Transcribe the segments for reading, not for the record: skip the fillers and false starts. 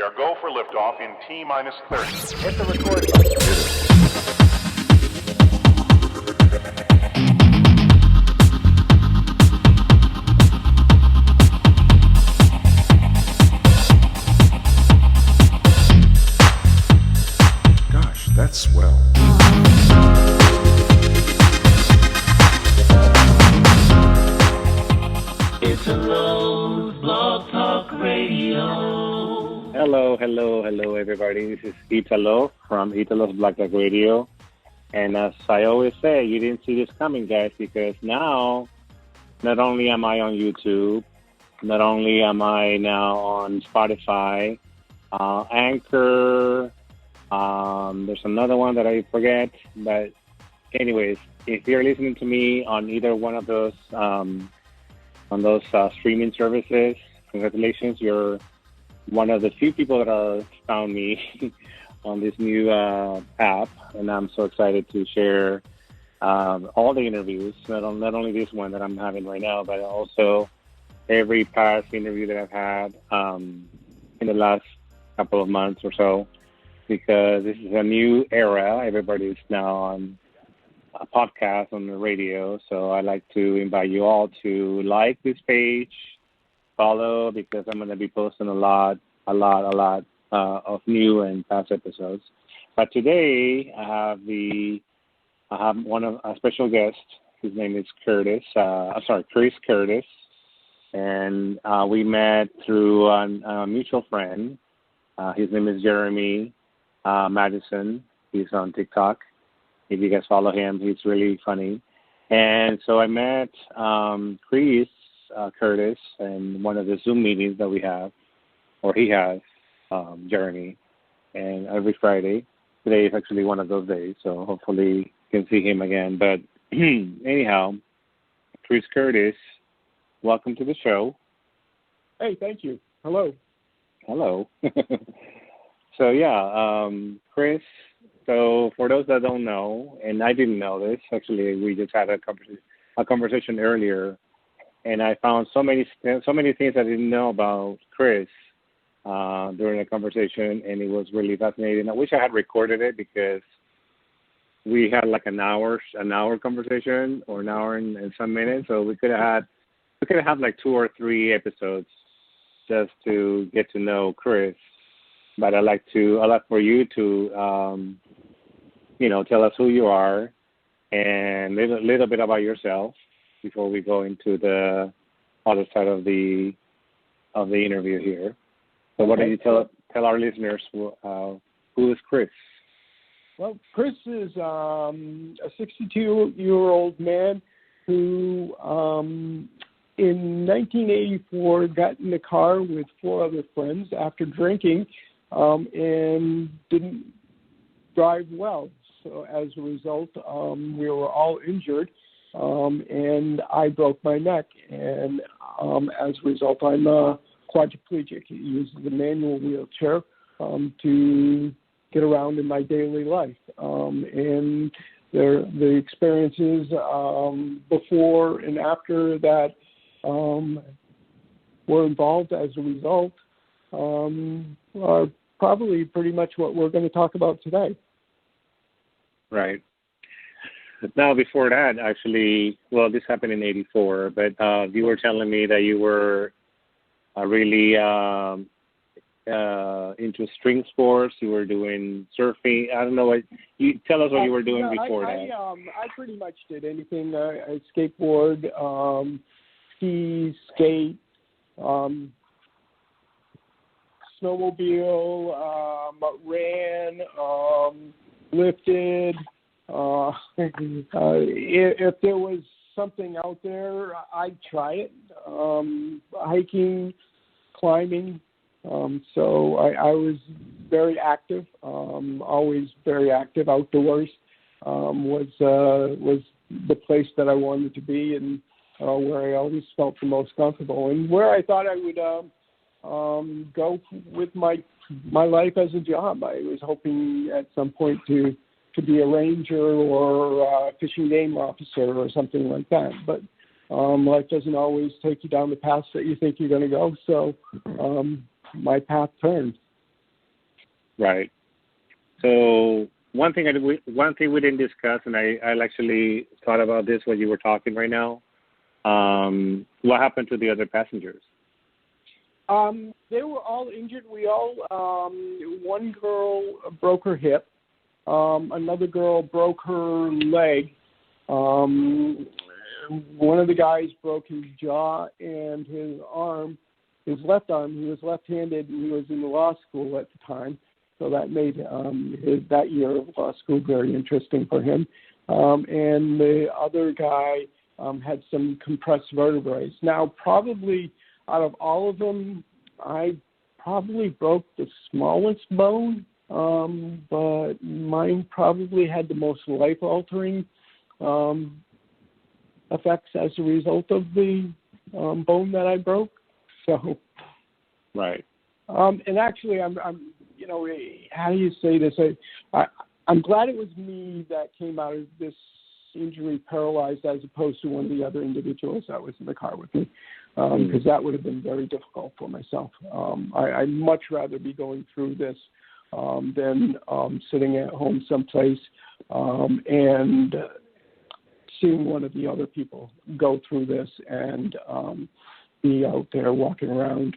We are go for liftoff in T-minus 30. Hit the record button. Gosh, that's swell. It's a Rose Blog Talk Radio. Hello, everybody. This is Italo from Italo's Blog Talk Radio. And as I always say, you didn't see this coming, guys, because now not only am I on YouTube, not only am I now on Spotify, Anchor, there's another one that I forget. But anyways, if you're listening to me on either one of those streaming services, congratulations, you're one of the few people that are found me on this new app, and I'm so excited to share all the interviews, not only this one that I'm having right now, but also every past interview that I've had in the last couple of months or so, because this is a new era. Everybody's now on a podcast on the radio, so I'd like to invite you all to like this page, follow, because I'm going to be posting a lot of new and past episodes. But today I have a special guest. His name is Chris Curtis, and we met through a mutual friend. His name is Jeremy Madison. He's on TikTok. If you guys follow him, he's really funny. And so I met Chris Curtis in one of the Zoom meetings that we have, or he has, Jeremy, and every Friday. Today is actually one of those days, so hopefully you can see him again. But anyhow, Chris Curtis, welcome to the show. Hey, thank you. Hello. So yeah, Chris. So for those that don't know, and I didn't know this, actually, we just had a conversation earlier, and I found so many things I didn't know about Chris during the conversation, and it was really fascinating. I wish I had recorded it, because we had like an hour conversation, or an hour and some minutes, so we could have had like 2 or 3 episodes just to get to know Chris. But I'd like for you to tell us who you are and a little bit about yourself before we go into the other side of the interview here. So why don't you tell our listeners who is Chris? Well, Chris is a 62-year-old man who, in 1984, got in the car with 4 other friends after drinking and didn't drive well. So as a result, we were all injured, and I broke my neck. And as a result, I'm quadriplegic. He uses a manual wheelchair to get around in my daily life. And the experiences before and after that were involved as a result are probably pretty much what we're going to talk about today. Right. Now, before that, actually, well, this happened in '84, but you were telling me that you were really into string sports. You were doing surfing. I don't know what you tell us what you were doing before that. I pretty much did anything. I skateboard, ski, skate, snowmobile, ran, lifted. If there was something out there, I'd try it. Hiking, climbing. So I was very active, always very active. Outdoors was the place that I wanted to be, and where I always felt the most comfortable, and where I thought I would go with my life as a job. I was hoping at some point to be a ranger or a fishing game officer or something like that. But life doesn't always take you down the path that you think you're going to go. So my path turned. Right. So one thing we didn't discuss, and I actually thought about this when you were talking right now. What happened to the other passengers? They were all injured. We all, one girl broke her hip. Another girl broke her leg. One of the guys broke his jaw and his arm, his left arm. He was left-handed, and he was in law school at the time. So that made that year of law school very interesting for him. And the other guy had some compressed vertebrae. Now, probably out of all of them, I probably broke the smallest bone, but mine probably had the most life-altering effects as a result of the bone that I broke. So, right. And actually, I'm you know, how do you say this? I'm glad it was me that came out of this injury paralyzed as opposed to one of the other individuals that was in the car with me, because that would have been very difficult for myself. I'd much rather be going through this than sitting at home someplace and seeing one of the other people go through this and be out there walking around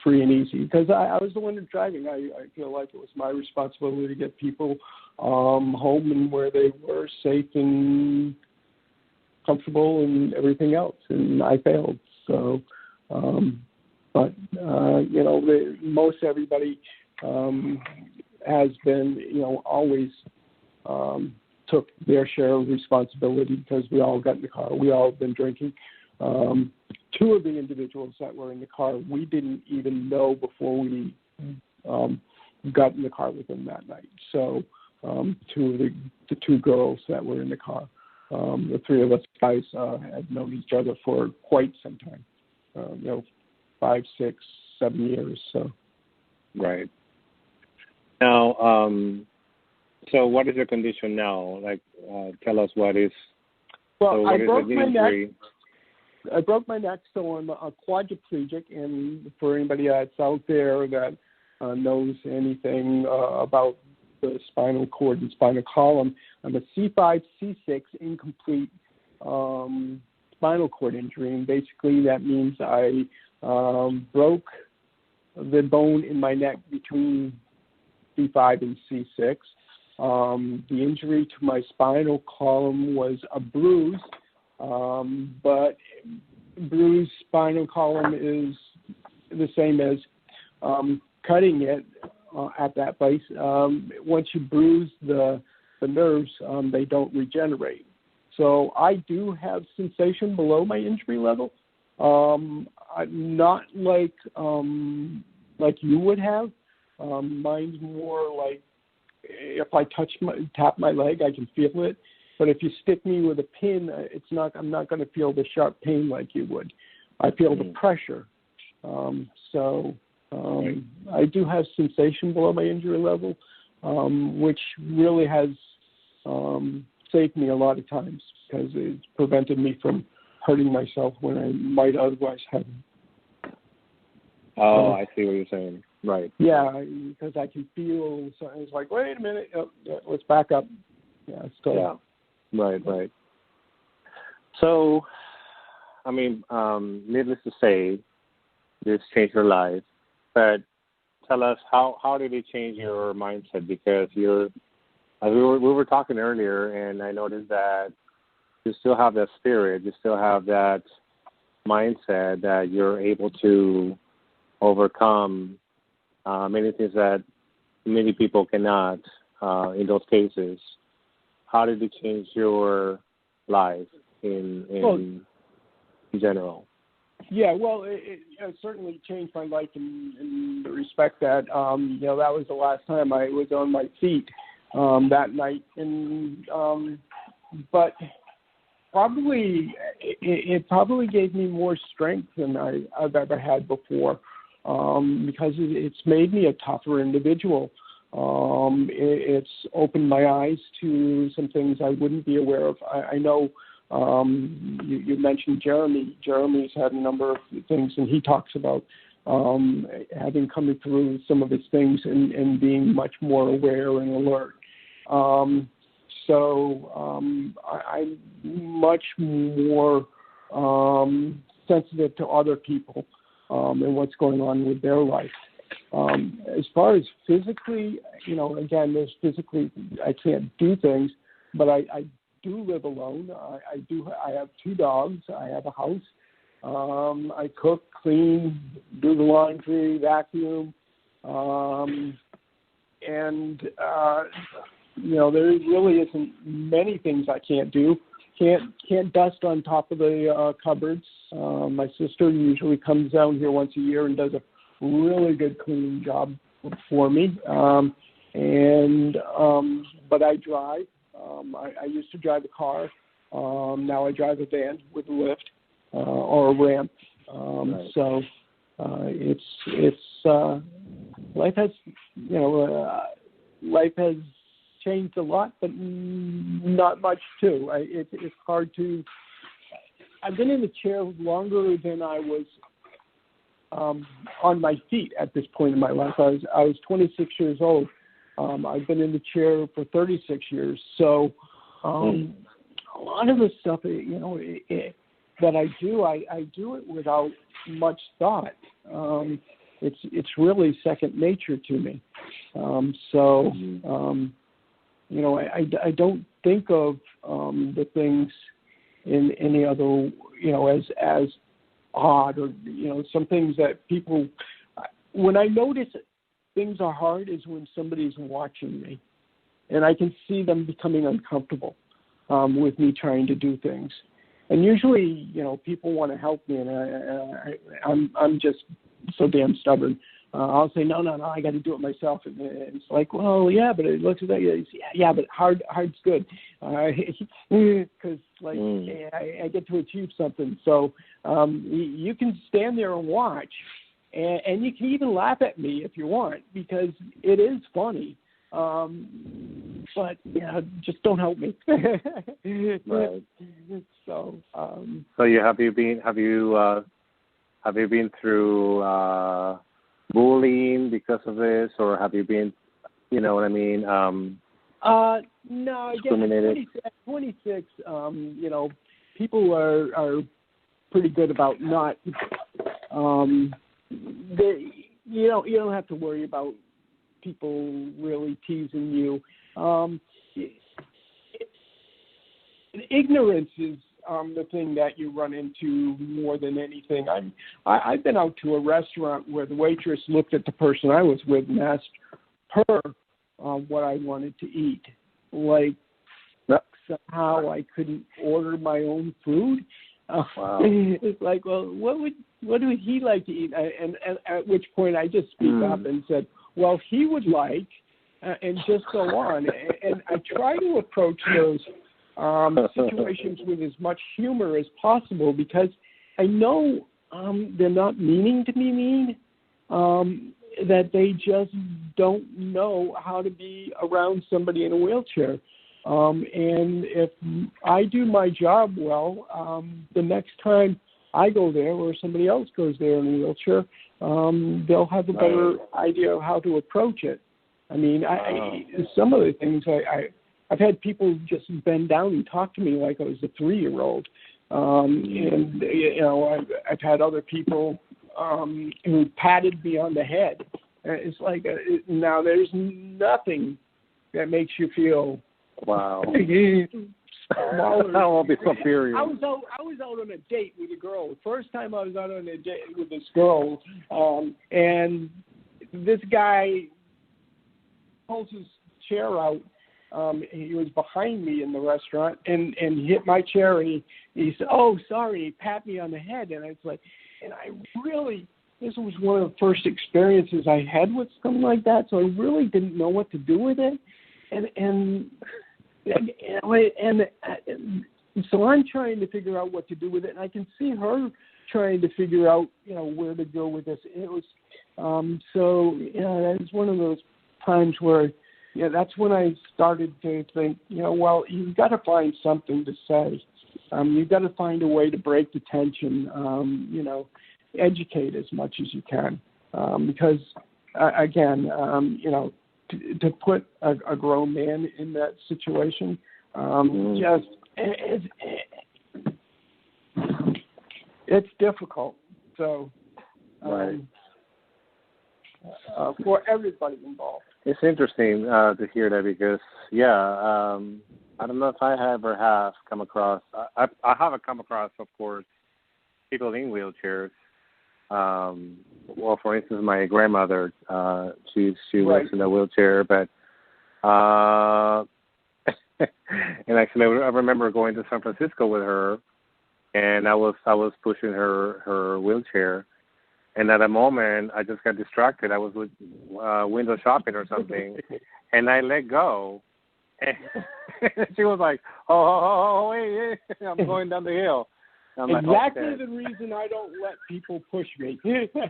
free and easy. Because I was the one driving. I feel like it was my responsibility to get people home and where they were safe and comfortable and everything else, and I failed. So, but you know, most everybody has been, you know, always took their share of responsibility because we all got in the car. We all have been drinking. Two of the individuals that were in the car, we didn't even know before we got in the car with them that night. So two of the two girls that were in the car, the three of us guys had known each other for quite some time, you know, 5, 6, 7 years. So, right. Now, so what is your condition now? Like, tell us what is. Well, so I what is broke the my injury? neck. I broke my neck, so I'm a quadriplegic. And for anybody that's out there that knows anything about the spinal cord and spinal column, I'm a C5, C6 incomplete spinal cord injury. And basically that means I broke the bone in my neck between C5 and C6. The injury to my spinal column was a bruise. But bruised spinal column is the same as cutting it at that place. Once you bruise the nerves, they don't regenerate. So I do have sensation below my injury level. Not like you would have. Mine's more like if I tap my leg, I can feel it. But if you stick me with a pin, I'm not going to feel the sharp pain like you would. I feel the pressure. I do have sensation below my injury level, which really has saved me a lot of times because it's prevented me from hurting myself when I might otherwise have. Oh, I see what you're saying. Right. Yeah, because I can feel. So it's like, wait a minute, let's back up. Yeah, still. Yeah. Right. So, I mean, needless to say, this changed your life. But tell us, how did it change your mindset? Because as we were talking earlier, and I noticed that you still have that spirit, you still have that mindset that you're able to overcome many things that many people cannot in those cases. How did it change your life in general? Yeah, well, it certainly changed my life in the respect that, you know, that was the last time I was on my feet that night. And but probably it probably gave me more strength than I've ever had before because it's made me a tougher individual. It's opened my eyes to some things I wouldn't be aware of. I know you mentioned Jeremy. Jeremy's had a number of things, and he talks about having come through some of his things and being much more aware and alert. I'm much more sensitive to other people and what's going on with their life. As far as physically, again, there's physically I can't do things, but I do live alone. I have 2 dogs. I have a house. I cook, clean, do the laundry, vacuum, there really isn't many things I can't do. Can't dust on top of the cupboards. My sister usually comes down here once a year and does a really good cleaning job for me. But I drive. I used to drive a car. Now I drive a van with a lift or a ramp. Right. So life has life has changed a lot, but not much too. It's hard to. I've been in the chair longer than I was on my feet at this point in my life. I was 26 years old. I've been in the chair for 36 years. So a lot of the stuff, that I do it without much thought. It's really second nature to me. I don't think of the things in any other, as odd or, some things that people, when I notice things are hard is when somebody's watching me and I can see them becoming uncomfortable with me trying to do things. And usually, people want to help me, and I'm just so damn stubborn. I'll say, no, I got to do it myself. And it's like, well, yeah, but it looks like, yeah, but hard's good. Because, I get to achieve something. So you can stand there and watch, and you can even laugh at me if you want, because it is funny. But, just don't help me. Right. So have you been through bullying because of this, or have you been, what I mean? No, again, at 26, people are pretty good about not. You don't have to worry about people really teasing you. Ignorance is the thing that you run into more than anything. I've been out to a restaurant where the waitress looked at the person I was with and asked her what I wanted to eat. Like, somehow I couldn't order my own food. Wow. It's like, well, what would he like to eat? And at which point I just speak up and said, well, he would like, and just go on. And I try to approach those situations with as much humor as possible, because I know they're not meaning to be mean, that they just don't know how to be around somebody in a wheelchair. And if I do my job well, the next time I go there or somebody else goes there in a wheelchair, they'll have a better idea of how to approach it. I mean, some of the things I've had people just bend down and talk to me like I was a 3-year-old. And, I've had other people who patted me on the head. It's like, now there's nothing that makes you feel wow. smaller. That won't be superior. I was out on a date with a girl. The first time I was out on a date with this girl, and this guy pulls his chair out. He was behind me in the restaurant, and he hit my chair, and he said, "Oh, sorry." He pat me on the head, and it's like, and this was one of the first experiences I had with something like that, so I really didn't know what to do with it, and so I'm trying to figure out what to do with it, and I can see her trying to figure out, where to go with this. It was, it's one of those times where, that's when I started to think, well, you've got to find something to say. You've got to find a way to break the tension. educate as much as you can, because again, to put a grown man in that situation, just it's difficult. So for everybody involved. It's interesting to hear that because, I don't know if I have come across, I haven't come across, of course, people in wheelchairs. Well, for instance, my grandmother, she works in a wheelchair, but, and actually I remember going to San Francisco with her, and I was pushing her wheelchair. And at a moment, I just got distracted. I was window shopping or something, and I let go. And she was like, "Oh, wait, I'm going down the hill." I'm exactly like, okay. the reason I don't let people push me. People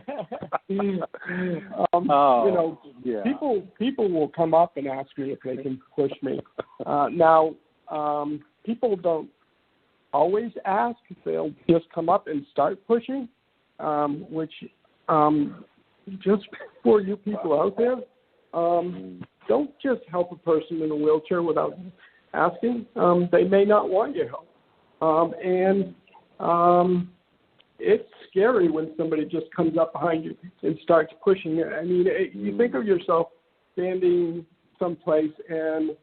will come up and ask me if they can push me. Now, people don't always ask. They'll just come up and start pushing, which just for you people out there, don't just help a person in a wheelchair without asking. They may not want your help. And it's scary when somebody just comes up behind you and starts pushing you. I mean, you think of yourself standing someplace and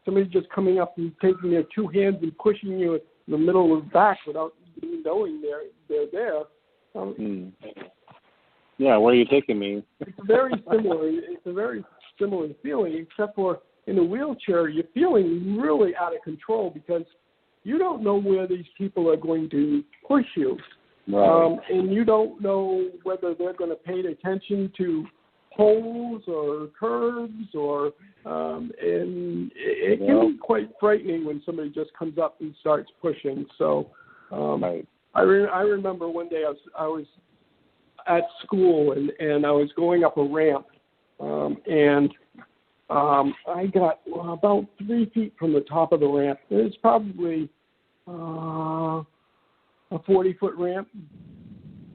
somebody just coming up and taking their two hands and pushing you in the middle of the back without even knowing they're there. Yeah, where are you taking me? It's very similar. It's a very similar feeling, except for in a wheelchair, you're feeling really out of control because you don't know where these people are going to push you. Right. And you don't know whether they're going to pay attention to holes or curves or and it can be quite frightening when somebody just comes up and starts pushing. So I remember one day I was at school and I was going up a ramp and I got about 3 feet from the top of the ramp. It's probably a 40-foot ramp,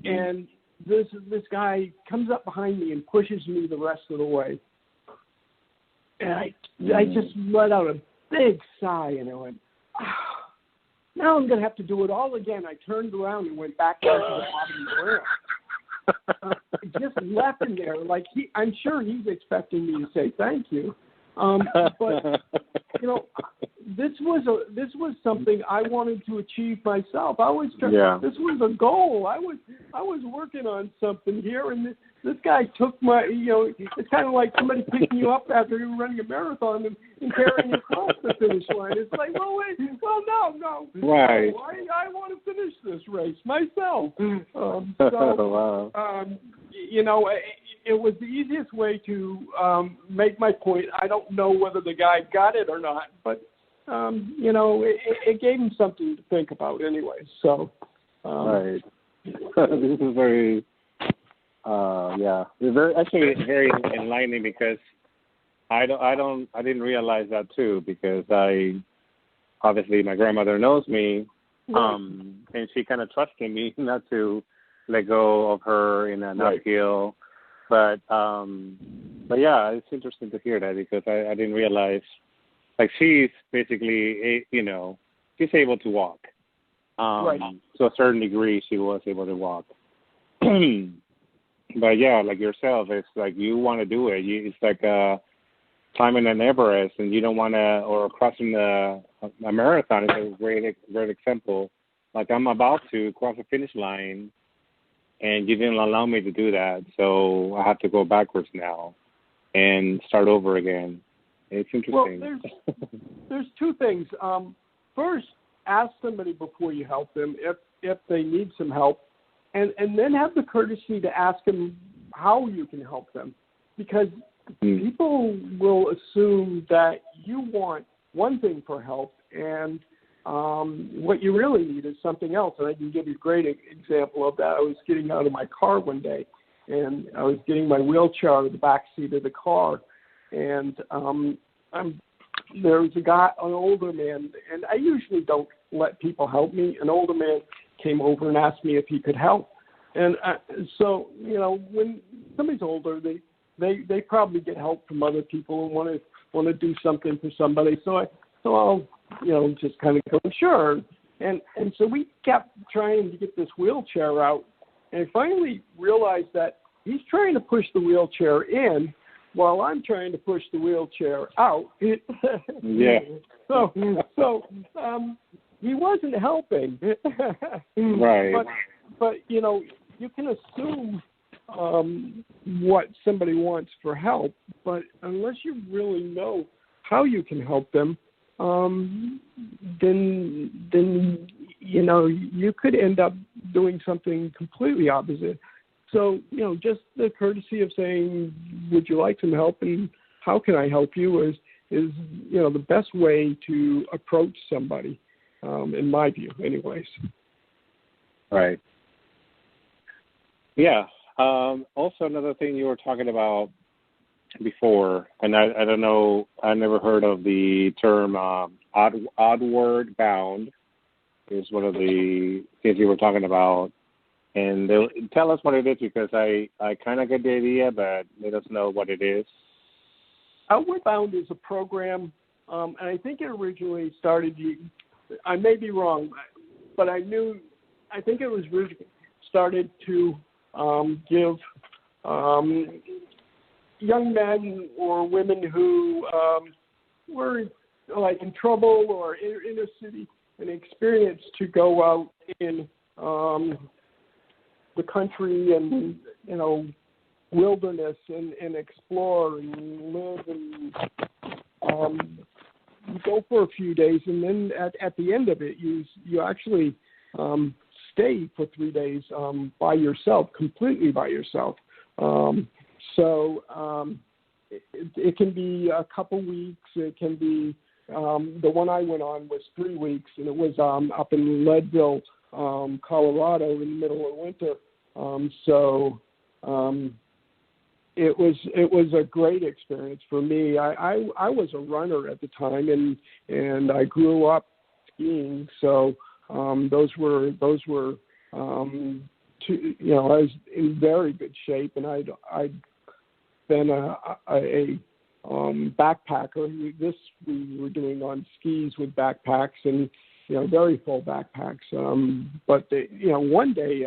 and this guy comes up behind me and pushes me the rest of the way. And I just let out a big sigh, and I went, now I'm going to have to do it all again. I turned around and went back down to the bottom of the ramp. Just left him there, like I'm sure he's expecting me to say thank you. But this was something I wanted to achieve myself. This was a goal. I was working on something here, and this guy took my. It's kind of like somebody picking you up after you're running a marathon and carrying you across the finish line. It's like, no. Right. I want to finish this race myself. It was the easiest way to make my point. I don't know whether the guy got it or not, but it gave him something to think about anyway. So, right. This is very, it's very enlightening because I didn't realize that too because obviously my grandmother knows me, and she kind of trusted me not to let go of her in an uphill. But yeah, it's interesting to hear that because I didn't realize, like she's basically, she's able to walk. To a certain degree, she was able to walk. But yeah, like yourself, it's like you want to do it. It's like climbing an Everest, and you don't want to, or crossing a marathon is a great example. Like I'm about to cross the finish line, and you didn't allow me to do that, so I have to go backwards now and start over again. It's interesting. Well, there's two things. First, ask somebody before you help them if they need some help, and then have the courtesy to ask them how you can help them, because people will assume that you want one thing for help and what you really need is something else. And I can give you a great example of that. I was getting out of my car one day, and I was getting my wheelchair out of the back seat of the car, and there was an older man, and I usually don't let people help me. An older man came over and asked me if he could help. And so, when somebody's older, they probably get help from other people and want to do something for somebody. So I'll just kind of go, sure. And so we kept trying to get this wheelchair out, and I finally realized that he's trying to push the wheelchair in while I'm trying to push the wheelchair out. Yeah. So he wasn't helping. Right. But you can assume what somebody wants for help, but unless you really know how you can help them, then you could end up doing something completely opposite. So, just the courtesy of saying, would you like some help and how can I help you is the best way to approach somebody, in my view, anyways. Right. Yeah. Also, another thing you were talking about before, and I don't know, I never heard of the term oddward bound is one of the things you were talking about. And tell us what it is, because I kind of get the idea, but let us know what it is. Outward Bound is a program, and I think it originally started, I may be wrong, but I think it was started to give young men or women who were like in trouble or inner city an experience to go out in the country and wilderness and explore and live and go for a few days, and then at the end of it you actually stay for 3 days by yourself, completely by yourself. So it can be a couple weeks. It can be the one I went on was 3 weeks, and it was up in Leadville, Colorado, in the middle of winter. It was a great experience for me. I was a runner at the time, and I grew up skiing. So those were I was in very good shape, and I'd been a backpacker. We were doing on skis with backpacks and very full backpacks. But one day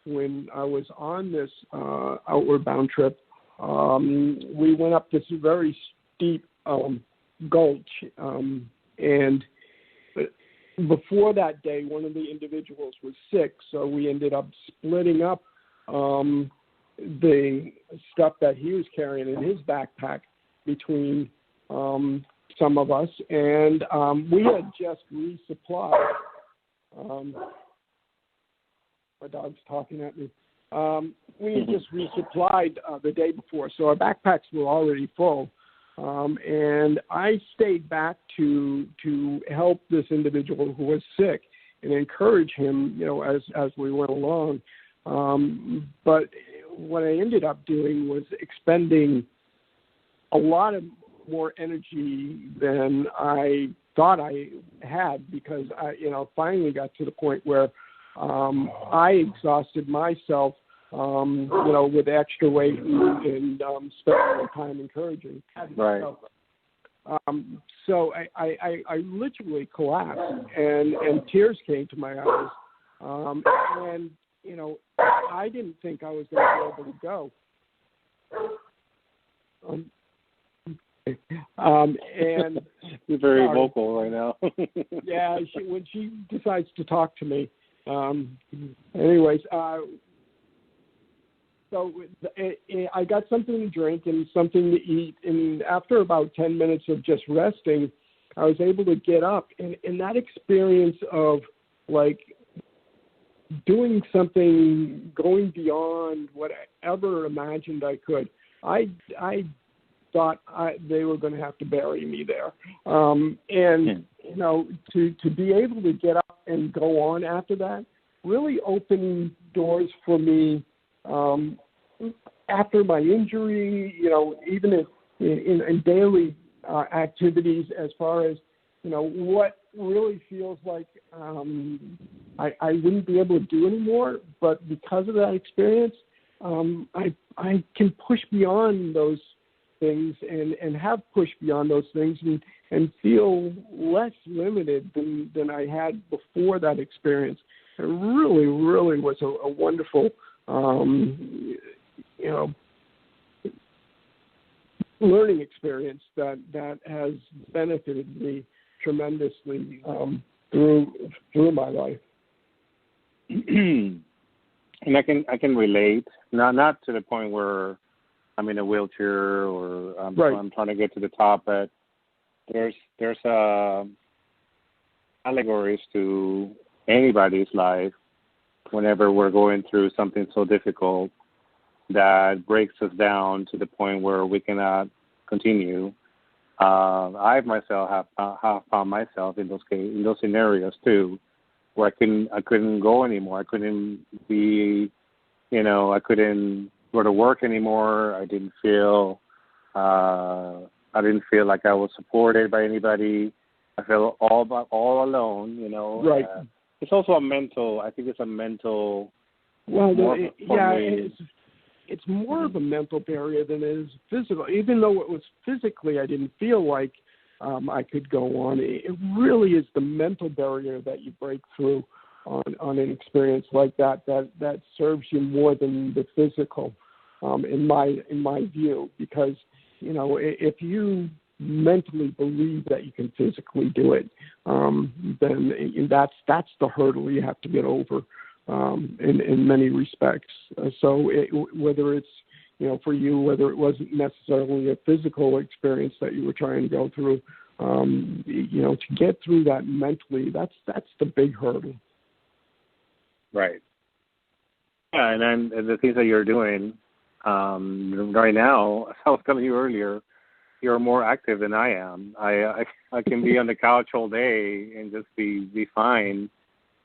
when I was on this Outward Bound trip, we went up this very steep gulch, and before that day, one of the individuals was sick, so we ended up splitting up the stuff that he was carrying in his backpack between some of us, and we had just resupplied. My dog's talking at me. We had just resupplied the day before, so our backpacks were already full. And I stayed back to help this individual who was sick and encourage him, as we went along. But what I ended up doing was expending a lot of more energy than I thought I had, because I, finally got to the point where I exhausted myself, with extra weight and spending more time encouraging. Right. So I literally collapsed, and tears came to my eyes. And I didn't think I was going to be able to go. And you're very vocal right now. Yeah, when she decides to talk to me. Anyways, so I got something to drink and something to eat, and after about 10 minutes of just resting, I was able to get up, and that experience of like doing something, going beyond what I ever imagined I could. I thought they were going to have to bury me there, and to be able to get up and go on after that really opened doors for me. After my injury, even in daily activities, as far as what really feels like I wouldn't be able to do anymore. But because of that experience, I can push beyond those things and have pushed beyond those things and feel less limited than I had before that experience. It really, really was a wonderful, learning experience that has benefited me tremendously through my life. And I can relate, not to the point where I'm in a wheelchair or I'm trying to get to the top, but there's allegories to anybody's life whenever we're going through something so difficult that breaks us down to the point where we cannot continue. I myself have found myself in those scenarios too, where I couldn't go anymore. I couldn't be, I couldn't go to work anymore. I didn't feel like I was supported by anybody. I felt all alone. Right. It's also a mental. I think it's a mental. Well, it's more of a mental barrier than it is physical. Even though it was physically, I didn't feel like I could go on. It really is the mental barrier that you break through on an experience like that serves you more than the physical, in my view. Because if you mentally believe that you can physically do it, then that's the hurdle you have to get over. In many respects. So whether it's, for you, whether it wasn't necessarily a physical experience that you were trying to go through, to get through that mentally, that's the big hurdle. Right. Yeah, and then the things that you're doing right now, as I was telling you earlier, you're more active than I am. I can be on the couch all day and just be fine,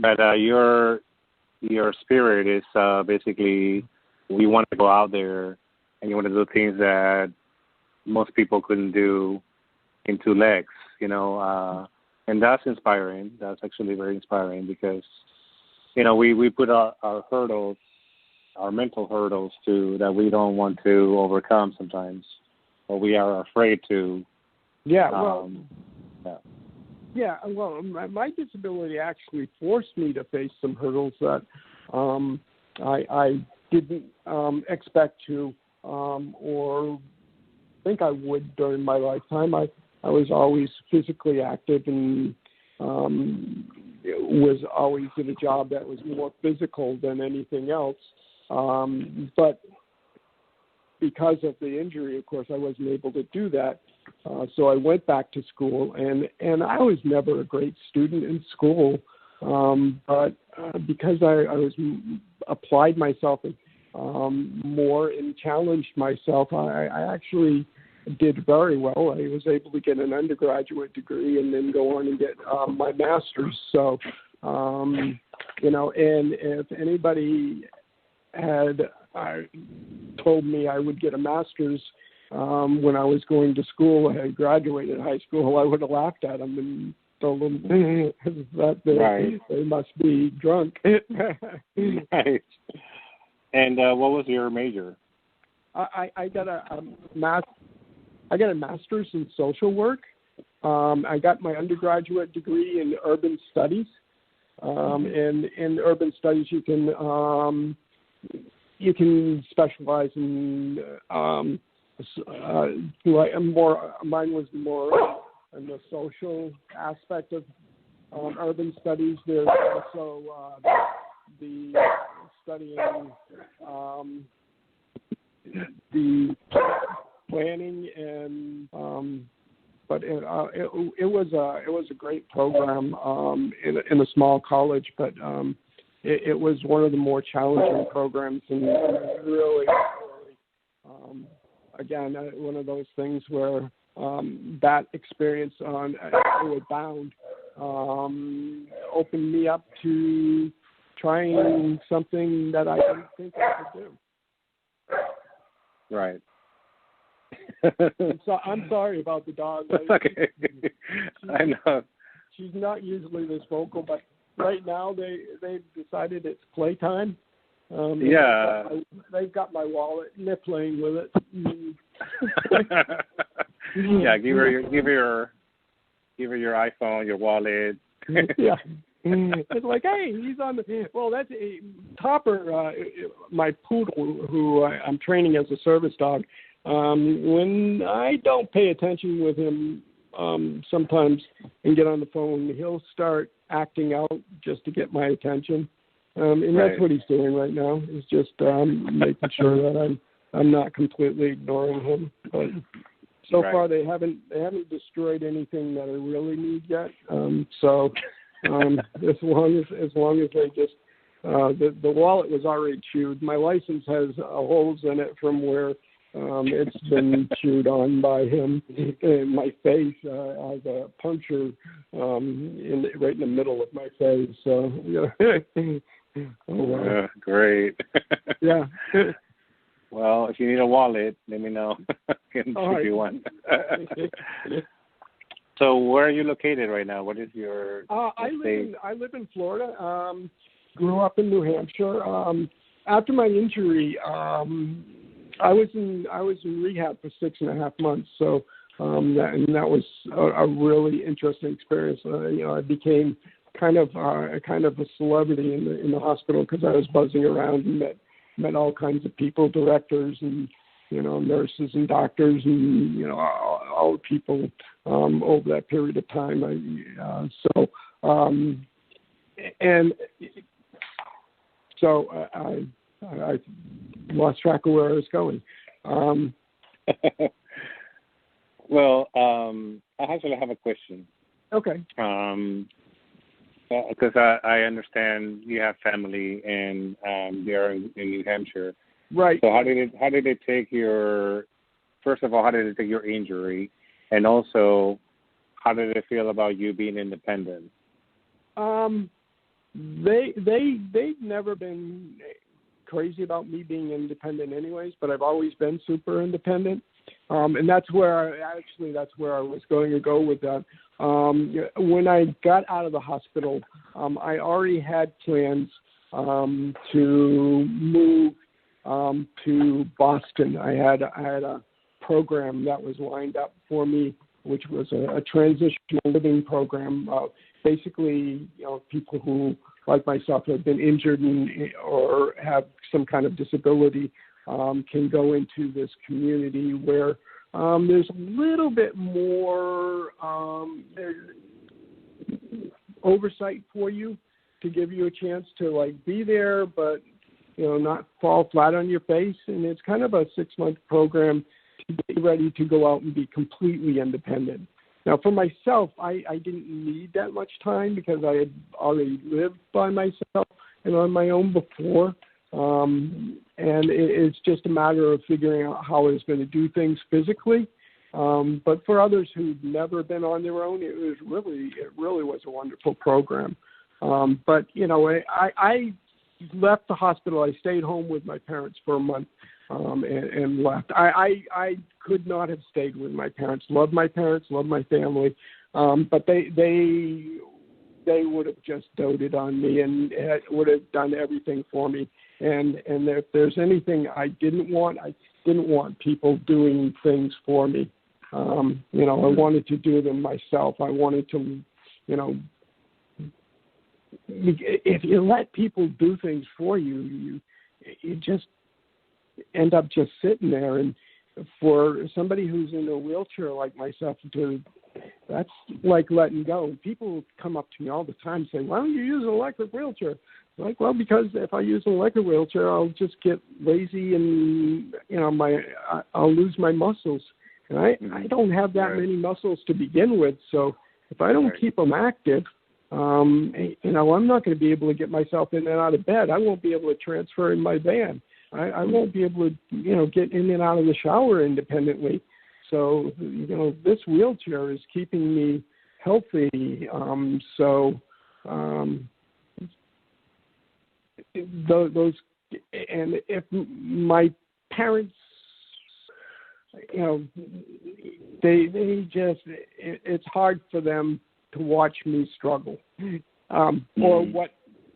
but your spirit is basically, we want to go out there and you want to do things that most people couldn't do in 2 legs, and that's inspiring. That's actually very inspiring because, we put our hurdles, our mental hurdles too, that we don't want to overcome sometimes, or we are afraid to. Yeah, well, Yeah, well, my disability actually forced me to face some hurdles that I didn't expect to or think I would during my lifetime. I was always physically active and was always in a job that was more physical than anything else. But because of the injury, of course, I wasn't able to do that. So I went back to school, and I was never a great student in school, but because I was applied myself more and challenged myself, I actually did very well. I was able to get an undergraduate degree and then go on and get my master's. So, and if anybody had told me I would get a master's when I was going to school, I had graduated high school, I would have laughed at them and told them that they must be drunk. Right. And what was your major? I got a master's in social work. I got my undergraduate degree in urban studies. And in urban studies, you can specialize in mine was more in the social aspect of urban studies. There's also the studying the planning and but it was a great program in a small college, but it was one of the more challenging programs and really again, one of those things where that experience on Outward Bound opened me up to trying something that I didn't think I could do. Right. So I'm sorry about the dog. That's okay. I know. She's not usually this vocal, but right now they've decided it's playtime. Yeah. They've got my wallet and they're playing with it. Yeah, give her your iPhone, your wallet. Yeah. It's like, hey, he's on the. Well, that's Topper, my poodle, who I'm training as a service dog. When I don't pay attention with him, sometimes and get on the phone, he'll start acting out just to get my attention. And Right. that's what he's doing right now. He's just making sure that I'm not completely ignoring him. But so Right. far, they haven't destroyed anything that I really need yet. So as long as they just the wallet was already chewed. My license has holes in it from where it's been chewed on by him. In my face, I have a puncture right in the middle of my face. So yeah. Oh, wow. Great. Yeah. Well, if you need a wallet, let me know. I can All give you right. one. So where are you located right now? What is your I state? live in Florida. Grew up in New Hampshire. After my injury, I was in rehab for 6.5 months. So that was a really interesting experience. I became kind of a celebrity in the hospital because I was buzzing around and met all kinds of people, directors and nurses and doctors and all the people over that period of time. I lost track of where I was going. Well, I actually have a question. Okay. Because I understand you have family and they're in New Hampshire. Right. So how did it take your injury, and also how did it feel about you being independent? They've never been crazy about me being independent anyways, but I've always been super independent. And that's where I was going to go with that. When I got out of the hospital, I already had plans to move to Boston. I had a program that was lined up for me, which was a transitional living program. Basically, people who, like myself, have been injured or have some kind of disability can go into this community where there's a little bit more oversight for you to give you a chance to be there, but not fall flat on your face. And it's kind of a 6-month program to get ready to go out and be completely independent. Now, for myself, I didn't need that much time because I had already lived by myself and on my own before. And it's just a matter of figuring out how I was going to do things physically. But for others who've never been on their own, it really was a wonderful program. But I left the hospital. I stayed home with my parents for a month and left. I could not have stayed with my parents. Love my parents, love my family, but they would have just doted on me and would have done everything for me. And if there's anything I didn't want people doing things for me. I wanted to do them myself. I wanted to, if you let people do things for you, you just end up just sitting there. And for somebody who's in a wheelchair like myself, that's like letting go. People come up to me all the time saying, "Why don't you use an electric wheelchair?" I'm like, well, because if I use an electric wheelchair, I'll just get lazy and I'll lose my muscles. And I don't have that many muscles to begin with. So if I don't keep them active, I'm not going to be able to get myself in and out of bed. I won't be able to transfer in my van. I won't be able to, get in and out of the shower independently. So, this wheelchair is keeping me healthy. Those, and if my parents, they just, it's hard for them to watch me struggle. or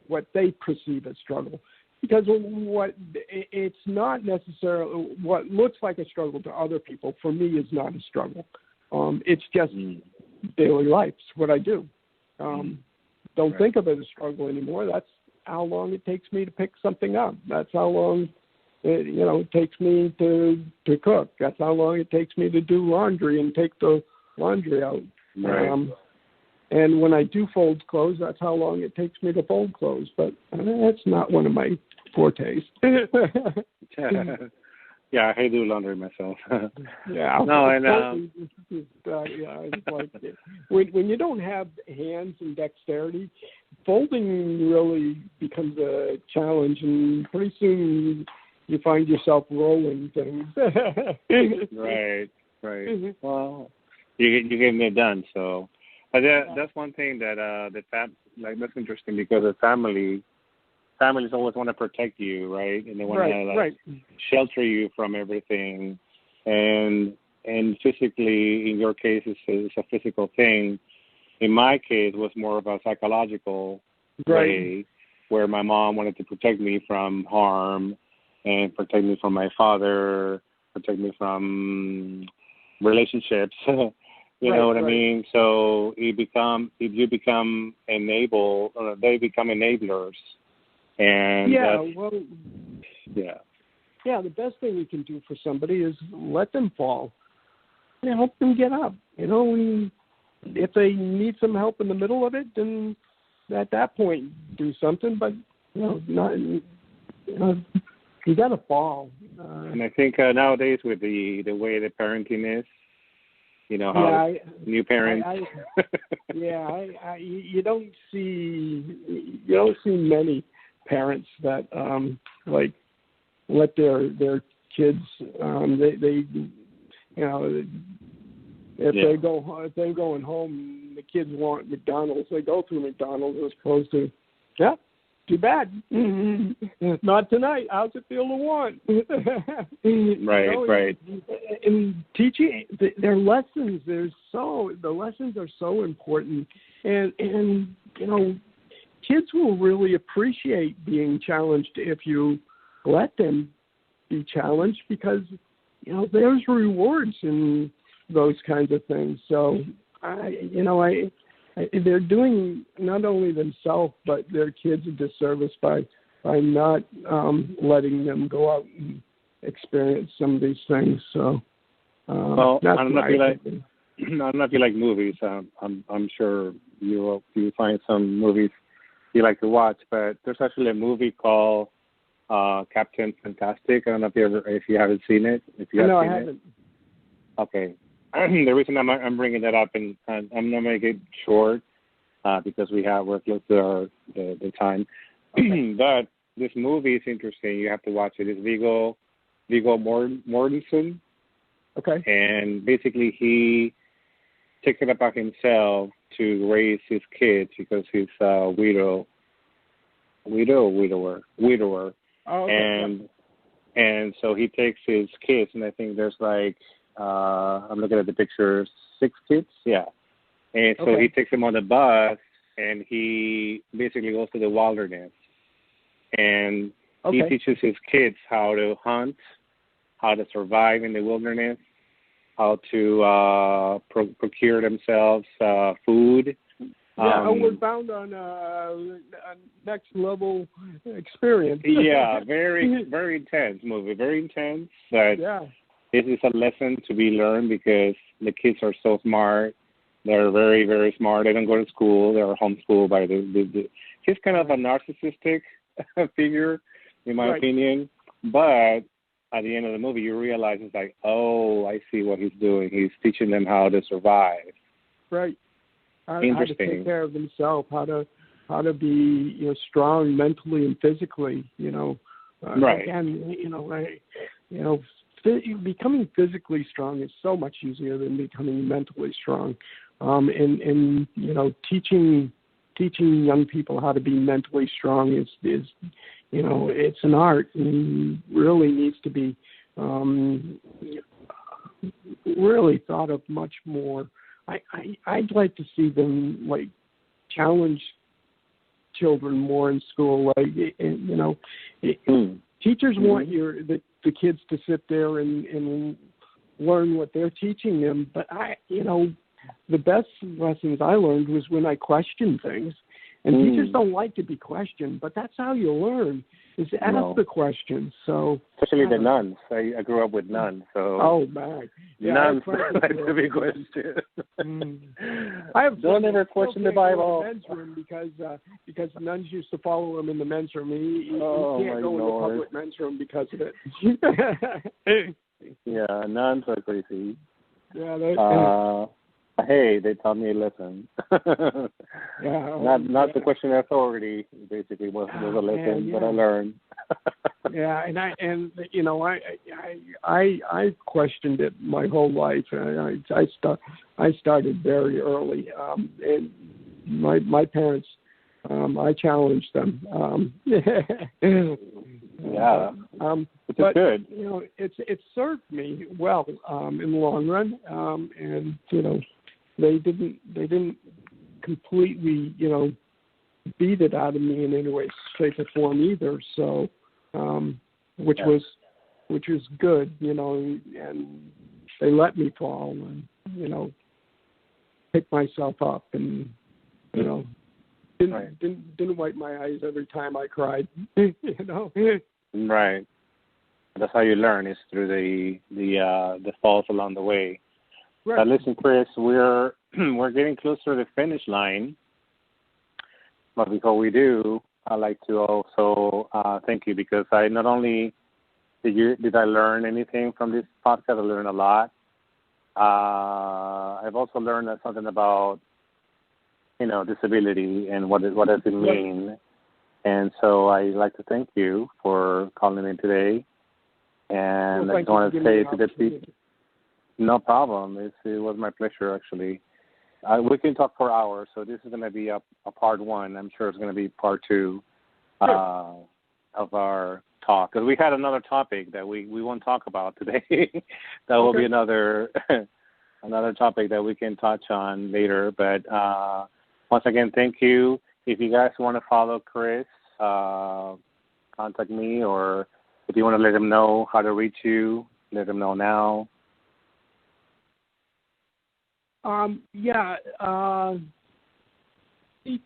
what they perceive as struggle. Because it's not necessarily what looks like a struggle to other people, for me, is not a struggle. It's just daily life. It's what I do. Don't think of it as a struggle anymore. That's how long it takes me to pick something up. That's how long it takes me to cook. That's how long it takes me to do laundry and take the laundry out. Right. And when I do fold clothes, that's how long it takes me to fold clothes. But that's not one of my fortes. Yeah, I do laundry myself. Yeah. No, and it's like when you don't have hands and dexterity, folding really becomes a challenge, and pretty soon you find yourself rolling things. Right. Well, you getting it done, so. But that's one thing that that's interesting, because the families always want to protect you, right? And they want to shelter you from everything, and physically, in your case, it's a physical thing. In my case, it was more of a psychological way, where my mom wanted to protect me from harm, and protect me from my father, protect me from relationships. You know what I mean? So they become enablers. And the best thing we can do for somebody is let them fall and help them get up. If they need some help in the middle of it, then at that point do something. But you got to fall. And I think nowadays, with the way the parenting is, how new parents. You don't see many parents that let their kids if they're going home, the kids want McDonald's, they go through McDonald's, as opposed to too bad. Not tonight. How's it feel to want? Right. And teaching their lessons, the lessons are so important, and kids will really appreciate being challenged if you let them be challenged, because there's rewards in those kinds of things. So they're doing not only themselves but their kids a disservice by not letting them go out and experience some of these things. So, I don't know if you like movies. I'm sure you find some movies you like to watch, but there's actually a movie called Captain Fantastic. I don't know if you haven't seen it. No, I haven't. Okay. The reason I'm bringing that up, and I'm gonna make it short because we're close to the time. Okay. But this movie is interesting. You have to watch it. It's Viggo Mortensen. Okay. And basically, he takes it upon himself to raise his kids because he's a widower. Oh, okay. And so he takes his kids, and I think there's I'm looking at the pictures, 6 kids, yeah. And so he takes them on the bus, and he basically goes to the wilderness. And he teaches his kids how to hunt, how to survive in the wilderness, how to procure themselves food. We're bound on a next level experience. Yeah, very, very intense movie, very intense. But this is a lesson to be learned because the kids are so smart. They're very, very smart. They don't go to school. They're homeschooled by the he's kind of a narcissistic figure, in my opinion. But at the end of the movie, you realize it's like, oh, I see what he's doing. He's teaching them how to survive. Right. Interesting. How to take care of themselves. How to be strong mentally and physically. Right. And becoming physically strong is so much easier than becoming mentally strong. And teaching young people how to be mentally strong is it's an art and really needs to be really thought of much more. I'd like to see them challenge children more in school. Like, you know, teachers want the kids to sit there and learn what they're teaching them. But the best lessons I learned was when I questioned things. And teachers don't like to be questioned, but that's how you learn, is to ask the questions. So especially the nuns. I grew up with nuns, so oh man, nuns like to be questioned. Don't ever question the Bible. In the men's room because nuns used to follow him in the men's room. He can't go in the public men's room because of it. Yeah, nuns are crazy. Yeah. Hey, they taught me a lesson. Not to question authority. Basically, was a lesson, but I learned. I questioned it my whole life. I started very early, and my parents, I challenged them. Which is good. You know, it served me well in the long run, and you know. They didn't completely, beat it out of me in any way, shape, or form either. So, which was good, and they let me fall and, pick myself up and, didn't wipe my eyes every time I cried, Right. That's how you learn, is through the falls along the way. Right. Listen, Chris, we're getting closer to the finish line. But before we do, I'd like to also thank you, because I not only did I learn anything from this podcast, I learned a lot. I've also learned something about disability and what does it mean. And so I'd like to thank you for calling in today. And I just want to say to the people. No problem. It was my pleasure, actually. We can talk for hours, so this is going to be a part one. I'm sure it's going to be part two of our talk. Because we had another topic that we won't talk about today. That will be another topic that we can touch on later. But once again, thank you. If you guys want to follow Chris, contact me, or if you want to let him know how to reach you, let him know now.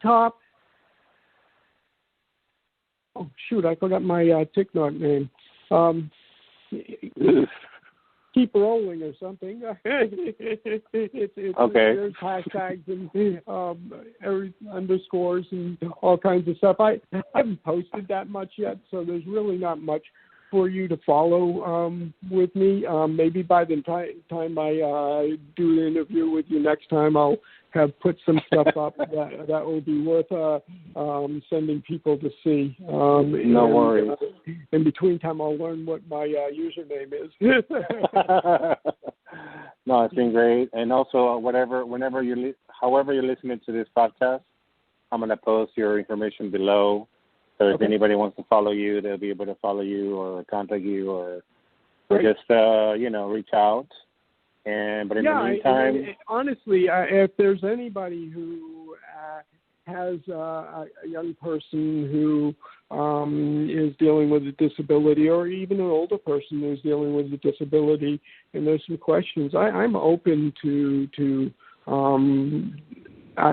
Top. Oh shoot, I forgot my TikTok name. Keep rolling or something. It's okay. There's hashtags and every underscores and all kinds of stuff. I haven't posted that much yet, so there's really not much for you to follow with me. Maybe by the time I do the interview with you next time, I'll have put some stuff up that will be worth sending people to see. No worries. In between time, I'll learn what my username is. No, it's been great. And also, however you're listening to this podcast, I'm going to post your information below. So if anybody wants to follow you, they'll be able to follow you or contact you or just, reach out. But in the meantime... honestly, if there's anybody who has a young person who is dealing with a disability, or even an older person who's dealing with a disability, and there's some questions, I'm open to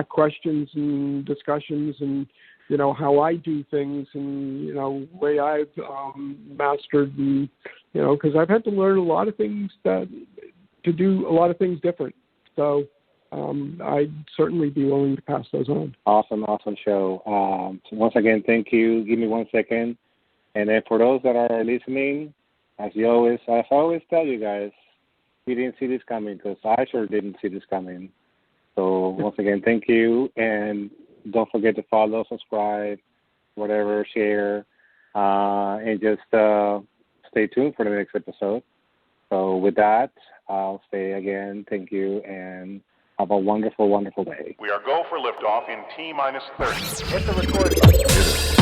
questions and discussions and how I do things and, way I've mastered and, because I've had to learn a lot of things to do a lot of things different. So I'd certainly be willing to pass those on. Awesome show. So once again, thank you. Give me 1 second. And then for those that are listening, as I always tell you guys, we didn't see this coming, because I sure didn't see this coming. So once again, thank you. And don't forget to follow, subscribe, whatever, share, and just stay tuned for the next episode. So with that, I'll say again, thank you, and have a wonderful, wonderful day. We are go for liftoff in T-minus 30. Hit the record button.